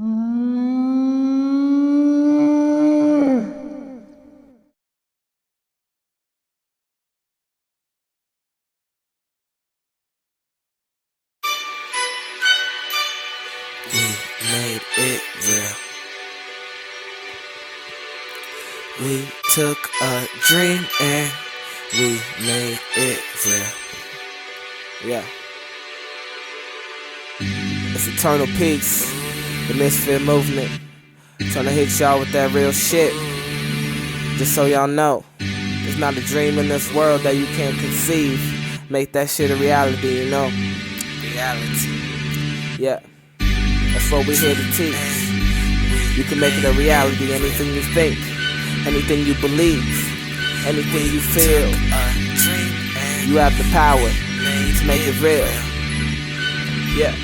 We made it real. We took a dream and we made it real. Yeah. It's Eternal Peace, the Misfit Movement. Trying to hit y'all with that real shit. Just so y'all know, there's not a dream in this world that you can't conceive. Make that shit a reality, you know? Reality. Yeah. That's what we're here to teach. You can make it a reality. Anything you think, anything you believe, anything you feel, you have the power to make it real. Yeah.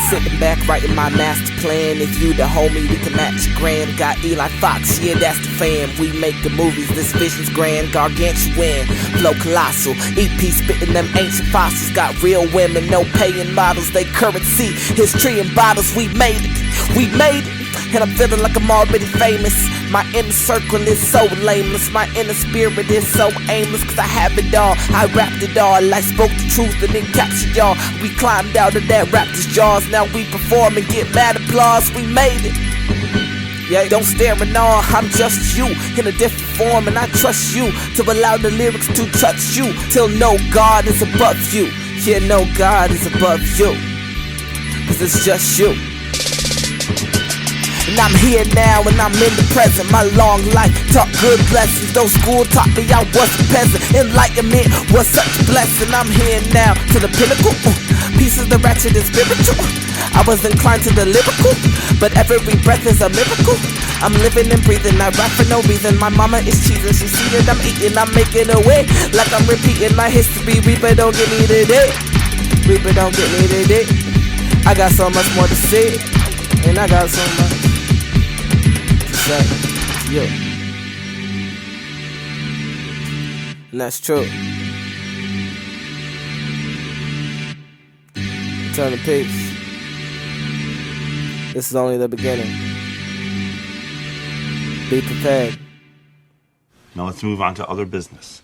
Sitting back writing my master plan. If you the homie, we can match grand. Got Eli Fox, yeah, that's the fam. We make the movies, this vision's grand. Gargantuan, flow colossal. EP spitting them ancient fossils. Got real women, no paying models. They currency, history and bottles. We made it, we made it. And I'm feeling like I'm already famous. My inner circle is so lameless. My inner spirit is so aimless. Cause I have it all, I rapped it all. I spoke the truth and then captured y'all. We climbed out of that raptor's jaws. Now we perform and get mad applause. We made it. Yeah, don't stare in awe, I'm just you in a different form. And I trust you to allow the lyrics to touch you. Till no God is above you. Yeah, no God is above you. Cause it's just you. And I'm here now and I'm in the present. My long life taught good lessons. Though school taught me I was a peasant. Enlightenment was such a blessing. I'm here now to the pinnacle. Pieces the ratchet and spiritual. I was inclined to the lyrical, but every breath is a miracle. I'm living and breathing, I rap for no reason. My mama is cheesing, she see that I'm eating. I'm making a way, like I'm repeating my history. Reaper don't get me today. Reaper don't get me today. I got so much more to say, and I got so much. Yo. And that's true. Eternal Peace. This is only the beginning. Be prepared. Now let's move on to other business.